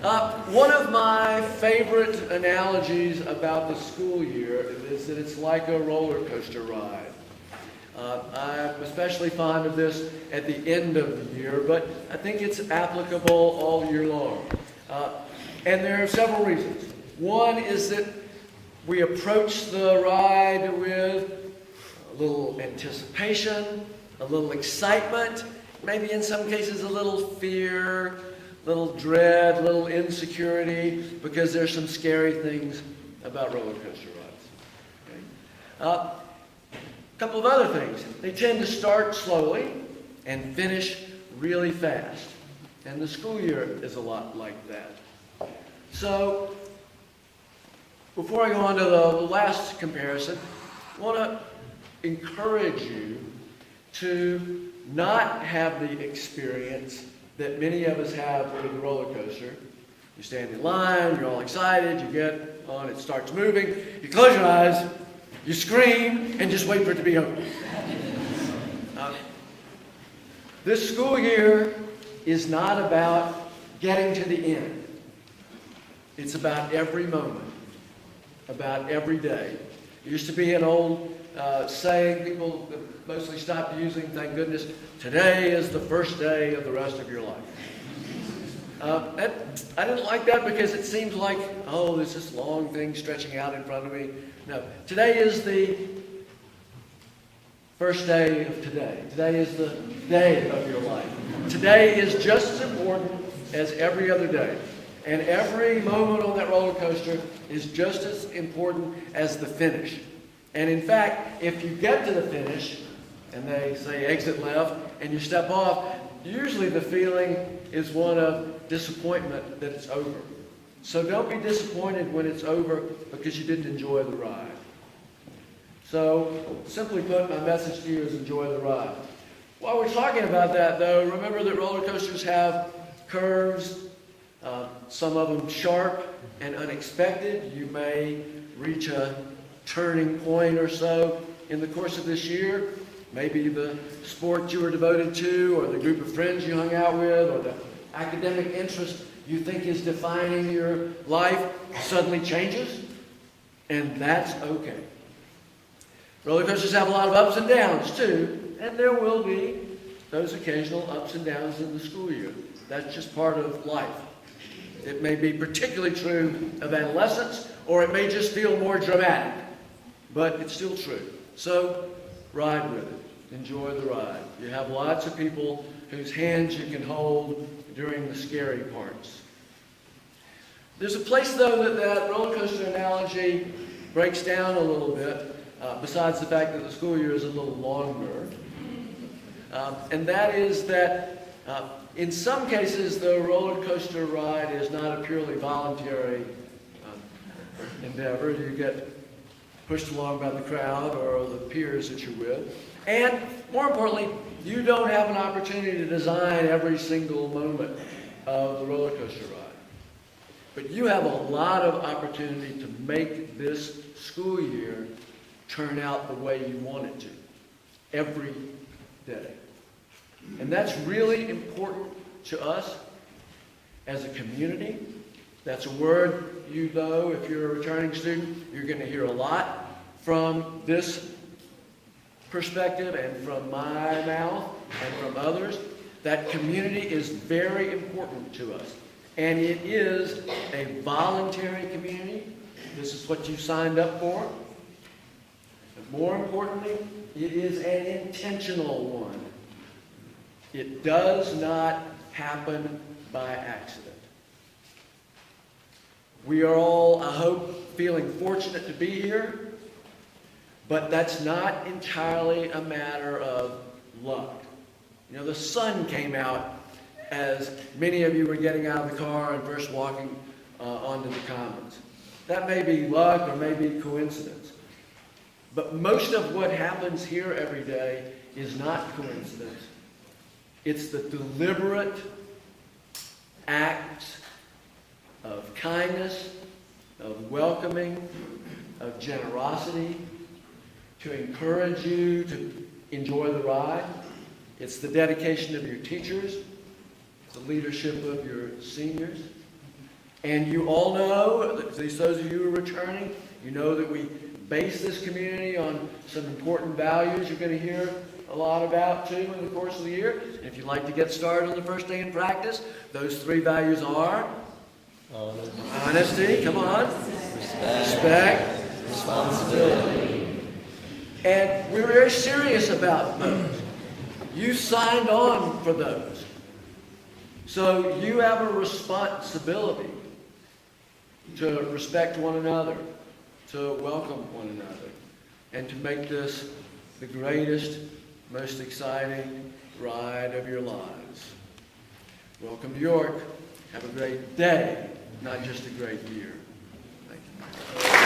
One of my favorite analogies about the school year is that it's like a roller coaster ride. I'm especially fond of this at the end of the year, but I think it's applicable all year long. And there are several reasons. One is that we approach the ride with a little anticipation, a little excitement, maybe in some cases a little fear, a little dread, a little insecurity, because there's some scary things about roller coaster rides. Okay? A couple of other things. They tend to start slowly and finish really fast. And the school year is a lot like that. So, before I go on to the last comparison, I want to encourage you to not have the experience that many of us have with the roller coaster. You stand in line, you're all excited, you get on, it starts moving, you close your eyes, you scream, and just wait for it to be over. This school year is not about getting to the end. It's about every moment, about every day. It used to be an old saying people mostly stopped using, thank goodness. Today is the first day of the rest of your life. I didn't like that because it seems like, oh, there's this long thing stretching out in front of me. No, today is the first day of today. Today is the day of your life. Today is just as important as every other day. And every moment on that roller coaster is just as important as the finish. And in fact, if you get to the finish, and they say exit left, and you step off, usually the feeling is one of disappointment that it's over. So don't be disappointed when it's over because you didn't enjoy the ride. So, simply put, my message to you is enjoy the ride. While we're talking about that, though, remember that roller coasters have curves, some of them sharp and unexpected. You may reach a turning point or so in the course of this year. Maybe the sport you were devoted to, or the group of friends you hung out with, or the academic interest you think is defining your life suddenly changes, and that's okay. Roller coasters have a lot of ups and downs too, and there will be those occasional ups and downs in the school year. That's just part of life. It may be particularly true of adolescence, or it may just feel more dramatic, but it's still true. So, ride with it. Enjoy the ride. You have lots of people whose hands you can hold during the scary parts. There's a place, though, that roller coaster analogy breaks down a little bit, besides the fact that the school year is a little longer. And that is that in some cases, the roller coaster ride is not a purely voluntary endeavor. You get pushed along by the crowd or the peers that you're with. And more importantly, you don't have an opportunity to design every single moment of the roller coaster ride. But you have a lot of opportunity to make this school year turn out the way you want it to, every day. And that's really important to us as a community. That's a word you know, if you're a returning student, you're going to hear a lot from this perspective and from my mouth and from others. That community is very important to us. And it is a voluntary community. This is what you signed up for. But more importantly, it is an intentional one. It does not happen by accident. We are all, I hope, feeling fortunate to be here, but that's not entirely a matter of luck. You know, the sun came out as many of you were getting out of the car and first walking onto the commons. That may be luck or may be coincidence. But most of what happens here every day is not coincidence. It's the deliberate acts of kindness, of welcoming, of generosity, to encourage you to enjoy the ride. It's the dedication of your teachers, the leadership of your seniors. And you all know, at least those of you who are returning, you know that we base this community on some important values you're going to hear a lot about too in the course of the year. And if you'd like to get started on the first day in practice, those three values are honesty, come on, respect, responsibility. And we're very serious about those. You signed on for those. So you have a responsibility to respect one another, to welcome one another, and to make this the greatest, most exciting ride of your lives. Welcome to York. Have a great day, not just a great year. Thank you.